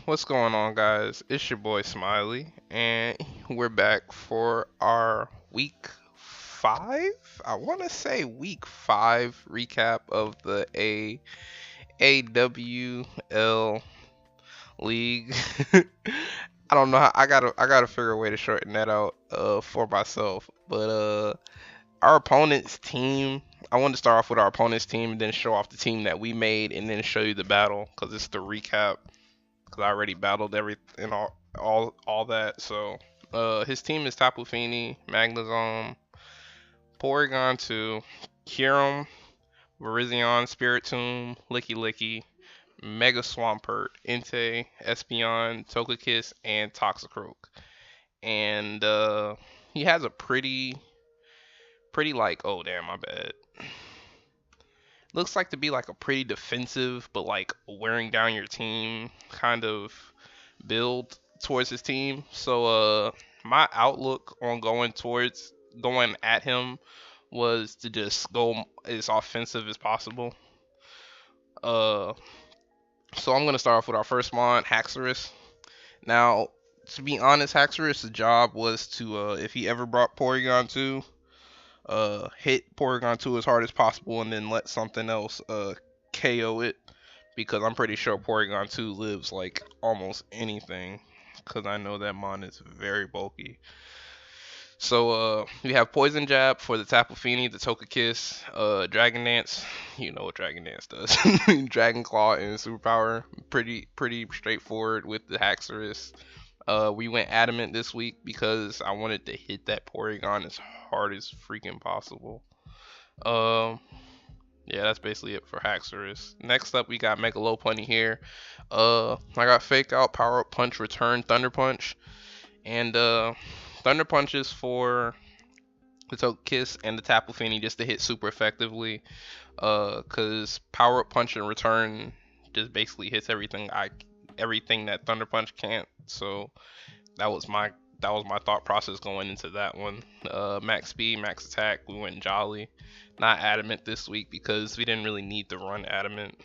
What's going on, guys? It's your boy Smiley, and we're back for our week five. I want to say week five recap of the AAWL league. I don't know how I gotta figure a way to shorten that out for myself. But our opponent's team. I wanted to start off with our opponent's team, and then show off the team that we made, and then show you the battle because it's the recap because I already battled everything, all that. So his team is Tapu Fini, Magnezone, Porygon 2, Kyurem, Virizion, Spiritomb, Licky Licky, Mega Swampert, Entei, Espeon, Togekiss, and Toxicroak. And he has a pretty like, oh damn, my bad. Looks like to be like a pretty defensive, but like wearing down your team kind of build towards his team. So my outlook on going at him was to just go as offensive as possible. Uh so I'm gonna start off with our first mon, Haxorus. Now, to be honest, Haxorus' job was to if he ever brought Porygon 2, hit Porygon 2 as hard as possible and then let something else KO it, because I'm pretty sure Porygon 2 lives like almost anything, because I know that mon is very bulky. So we have Poison Jab for the Tapu Fini, the Togekiss, Dragon Dance. You know what Dragon Dance does. Dragon Claw and Superpower. Pretty straightforward with the Haxorus. We went Adamant this week because I wanted to hit that Porygon as hard as freaking possible. Yeah, that's basically it for Haxorus. Next up, we got Mega Lopunny here. I got Fake Out, Power Up Punch, Return, Thunder Punch, and Thunder Punch is for the Togekiss and the Tapu Fini just to hit super effectively. Cause Power Up Punch and Return just basically hits everything that Thunder Punch can't. So that was my thought process going into that one. Max speed, max attack. We went Jolly, not Adamant this week because we didn't really need to run Adamant.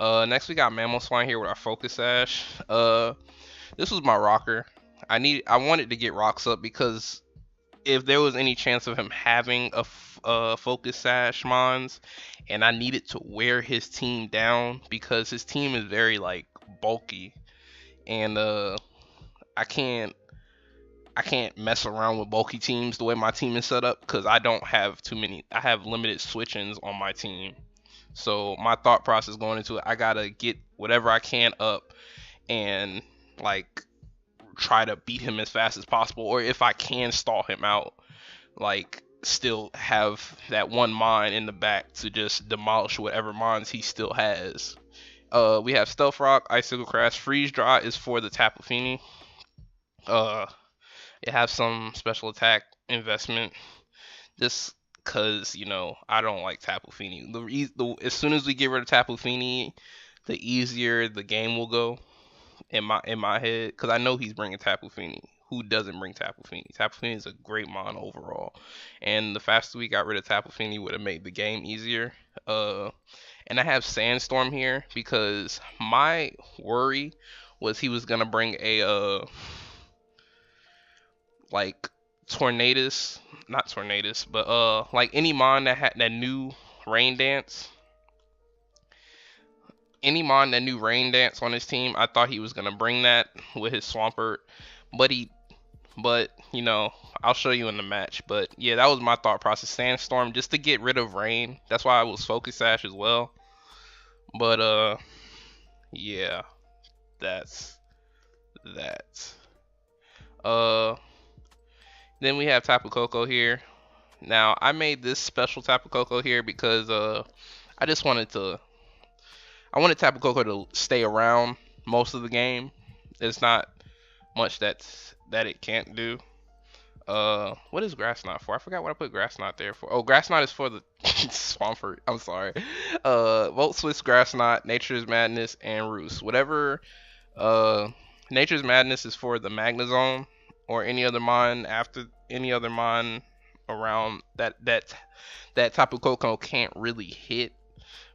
Next we got Mamoswine here with our Focus Sash. This was my rocker. I wanted to get rocks up because if there was any chance of him having a Focus Sash Mons, and I needed to wear his team down because his team is very like bulky, and I can't mess around with bulky teams the way my team is set up because I don't have too many. I have limited switch-ins on my team. So my thought process going into it, I gotta get whatever I can up and like try to beat him as fast as possible, or if I can stall him out, like still have that one mine in the back to just demolish whatever mines he still has. We have Stealth Rock, Icicle Crash, Freeze Dry is for the Tapu Fini. It has some special attack investment, just cause I don't like Tapu Fini. As soon as we get rid of Tapu Fini, the easier the game will go in my head, because I know he's bringing Tapu Fini. Who doesn't bring Tapu Fini? Tapu Fini is a great mon overall, and the faster we got rid of Tapu Fini would have made the game easier. And I have Sandstorm here because my worry was he was gonna bring a like Tornadus, not Tornadus, but like any mon that had that new Rain Dance. Any mon that knew Rain Dance on his team, I thought he was gonna bring that with his Swampert, but I'll show you in the match. But yeah, that was my thought process. Sandstorm just to get rid of Rain. That's why I was Focus Sash as well. But yeah, that's that. Then we have Tapu Koko here. Now I made this special Tapu Koko here because I just I wanted Tapu Koko to stay around most of the game. There's not much that it can't do. What is Grass Knot for? I forgot what I put Grass Knot there for. Oh, Grass Knot is for the Swampert. I'm sorry. Volt Switch, Grass Knot, Nature's Madness, and Roost. Whatever. Nature's Madness is for the Magnezone or any other mon around that Tapu Koko can't really hit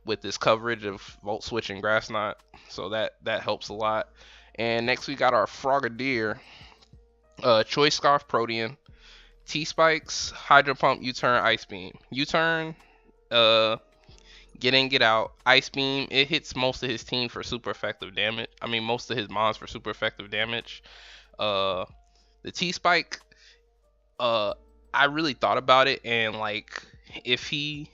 with this coverage of Volt Switch and Grass Knot. So that helps a lot. And next we got our Frogadier, Choice Scarf Protean, T-Spikes, Hydro Pump, U-Turn, Ice Beam. U-Turn, uh, get in, get out. Ice Beam, it hits most of his team for super effective damage. I mean, most of his mons for super effective damage. Uh, the T-Spike, uh, I really thought about it, and like, if he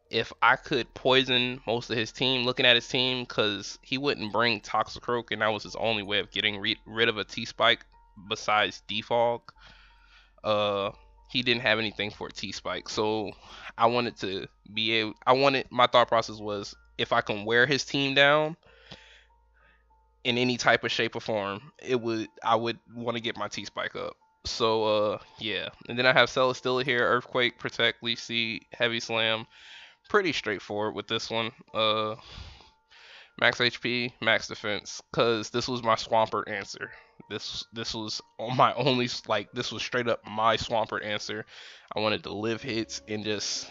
if I could poison most of his team, looking at his team, because he wouldn't bring Toxicroak, and that was his only way of getting rid of a T-Spike besides Defog. Uh, he didn't have anything for a T-Spike, so I wanted to be able. My thought process was, if I can wear his team down in any type of shape or form, I would want to get my T-Spike up. So yeah, and then I have Celesteela here, Earthquake, Protect, Leaf Seed, Heavy Slam. Pretty straightforward with this one. Max HP, max defense, cause this was my Swampert answer. This was on my only, like, this was straight up my Swampert answer. I wanted to live hits and just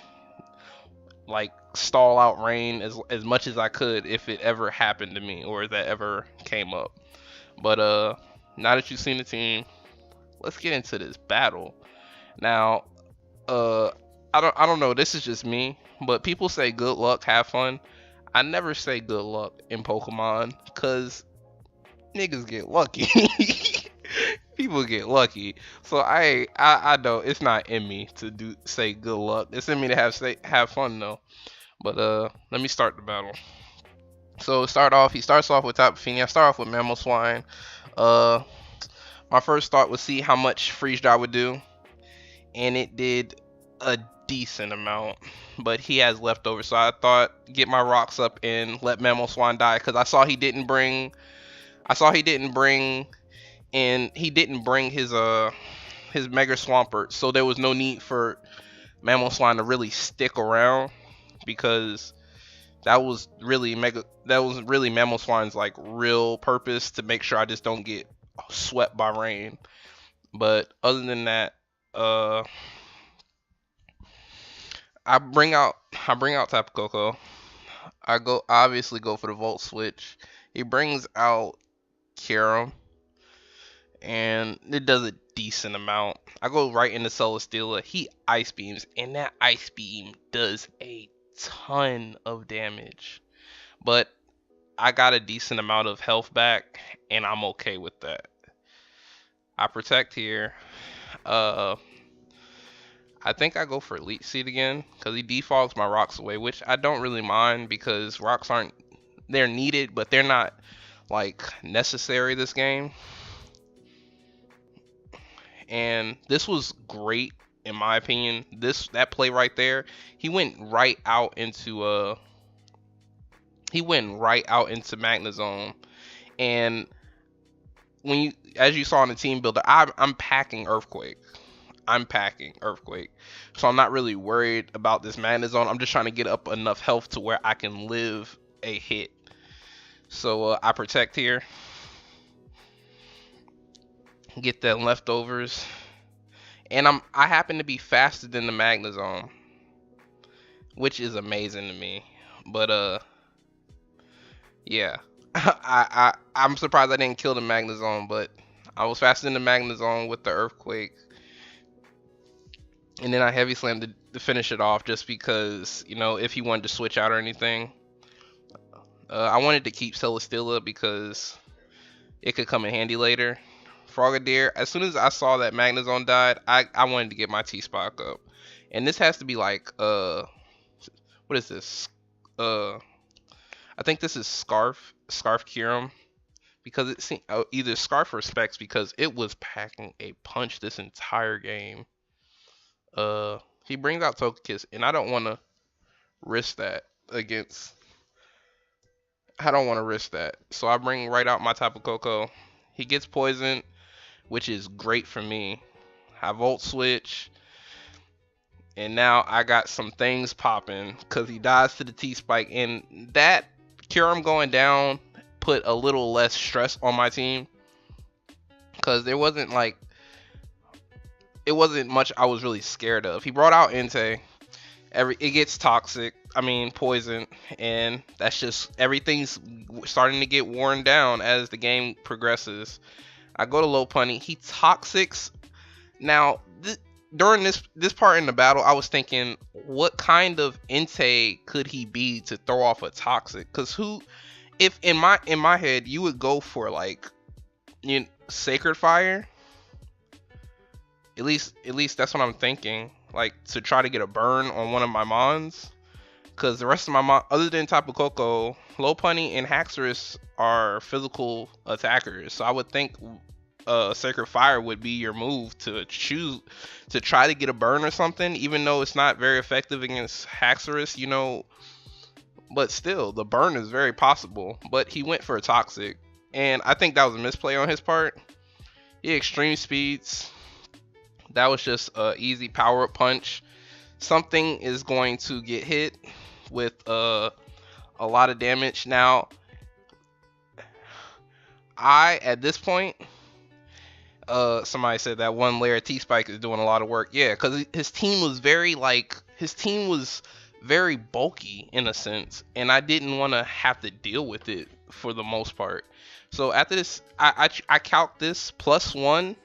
like stall out rain as much as I could if it ever happened to me or that ever came up. But now that you've seen the team, let's get into this battle. Now, I don't know, this is just me, but people say good luck, have fun. I never say good luck in Pokemon, cause niggas get lucky. People get lucky. So I know it's not in me to say good luck. It's in me to have fun though. But let me start the battle. So he starts off with Tapu Fini. I start off with Mamoswine. My first thought was see how much Freeze Dry would do, and it did a decent amount, but he has leftovers, so I thought get my rocks up and let Mamoswine die, because I saw he didn't bring his Mega Swampert, so there was no need for Mamoswine to really stick around, because that was really Mamoswine's like real purpose, to make sure I just don't get swept by rain. But other than that, I bring out Tapu Koko. I obviously go for the Volt Switch. He brings out Kyurem, and it does a decent amount. I go right into Celesteela. He Ice Beams, and that Ice Beam does a ton of damage. But I got a decent amount of health back, and I'm okay with that. I Protect here. I think I go for Leech Seed again, because he defogs my rocks away, which I don't really mind, because rocks they're needed, but they're not like necessary this game. And this was great in my opinion. That play right there, he went right out into Magnezone, and as you saw in the team builder, I'm packing Earthquake. So I'm not really worried about this Magnezone. I'm just trying to get up enough health to where I can live a hit. So I Protect here. Get them leftovers. And I happen to be faster than the Magnezone, which is amazing to me. But yeah. I'm surprised I didn't kill the Magnezone, but I was faster than the Magnezone with the Earthquake. And then I Heavy Slammed to finish it off, just because, if he wanted to switch out or anything. I wanted to keep Celesteela because it could come in handy later. Frogadier, as soon as I saw that Magnezone died, I wanted to get my T-Spot up. And this has to be like, what is this? I think this is Scarf Kyurem. Because it seemed either Scarf or Specs, because it was packing a punch this entire game. He brings out Togekiss, and I don't want to risk that so I bring right out my Tapu Koko. He gets poisoned, which is great for me. I Volt Switch, and now I got some things popping, because he dies to the T-Spike, and that Kyurem going down put a little less stress on my team, because it wasn't much I was really scared of. He brought out Entei. It gets toxic. I mean, poison, and that's just everything's starting to get worn down as the game progresses. I go to low punny. He toxics. Now, during this part in the battle, I was thinking, what kind of Entei could he be to throw off a toxic? Cause who, if in my head, you would go for like, Sacred Fire. At least that's what I'm thinking. Like to try to get a burn on one of my mons. Cause the rest of my other than Tapu Koko, Low Punny and Haxorus are physical attackers. So I would think Sacred Fire would be your move to choose to try to get a burn or something, even though it's not very effective against Haxorus, but still the burn is very possible. But he went for a toxic, and I think that was a misplay on his part. He extreme speeds. That was just a easy power up punch. Something is going to get hit with a lot of damage. Now, at this point, somebody said that one layer T-Spike is doing a lot of work. Yeah, because his team was very bulky in a sense, and I didn't want to have to deal with it for the most part. So after this, I calc this +1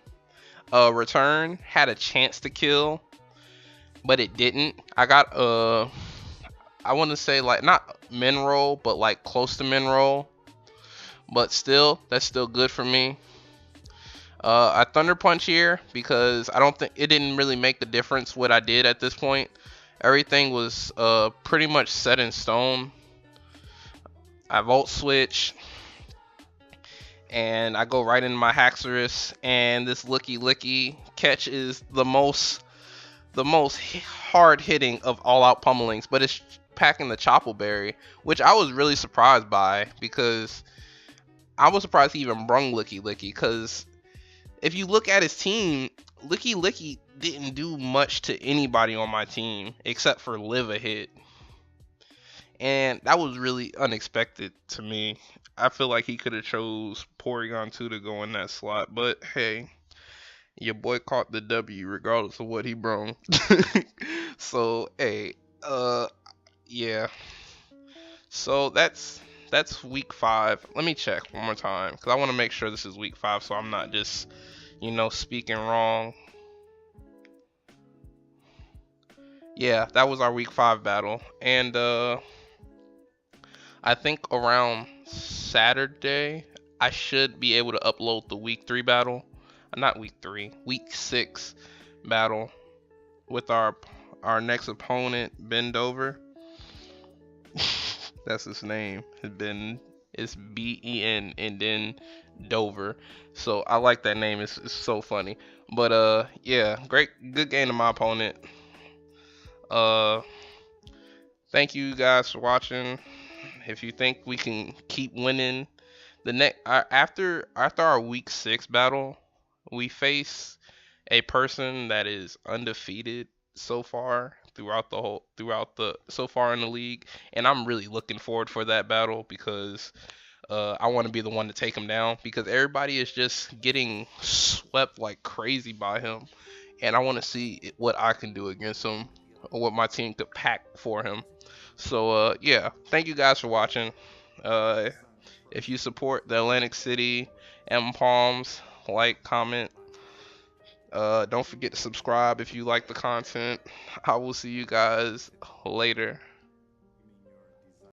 return had a chance to kill, but it didn't. I got I want to say like not min roll, but like close to min roll, but still that's still good for me. I Thunder Punch here because I don't think it didn't really make the difference what I did at this point. Everything was pretty much set in stone. I Volt Switch, and I go right into my Haxorus, and this Licky catch is the most hard hitting of all out pummelings, but it's packing the Chople Berry, which I was really surprised by, because I was surprised he even brung Licky because if you look at his team, Licky didn't do much to anybody on my team except for live a hit. And that was really unexpected to me. I feel like he could have chose Porygon 2 to go in that slot. But hey, your boy caught the W regardless of what he brung. So, hey, yeah. So that's week 5. Let me check one more time because I want to make sure this is week 5 so I'm not just, speaking wrong. Yeah, that was our week 5 battle. And I think around Saturday I should be able to upload the week 3 battle. Not week 3, week 6 battle with our next opponent, Bendover. That's his name. It's Ben and then Dover. So I like that name. It's so funny. But yeah, good game to my opponent. Thank you guys for watching. If you think we can keep winning the next after our week 6 battle, we face a person that is undefeated so far so far in the league, and I'm really looking forward for that battle because I want to be the one to take him down, because everybody is just getting swept like crazy by him, and I want to see what I can do against him or what my team could pack for him. So yeah, thank you guys for watching. If you support the Atlantic City M Palms, like, comment. Don't forget to subscribe if you like the content. I will see you guys later.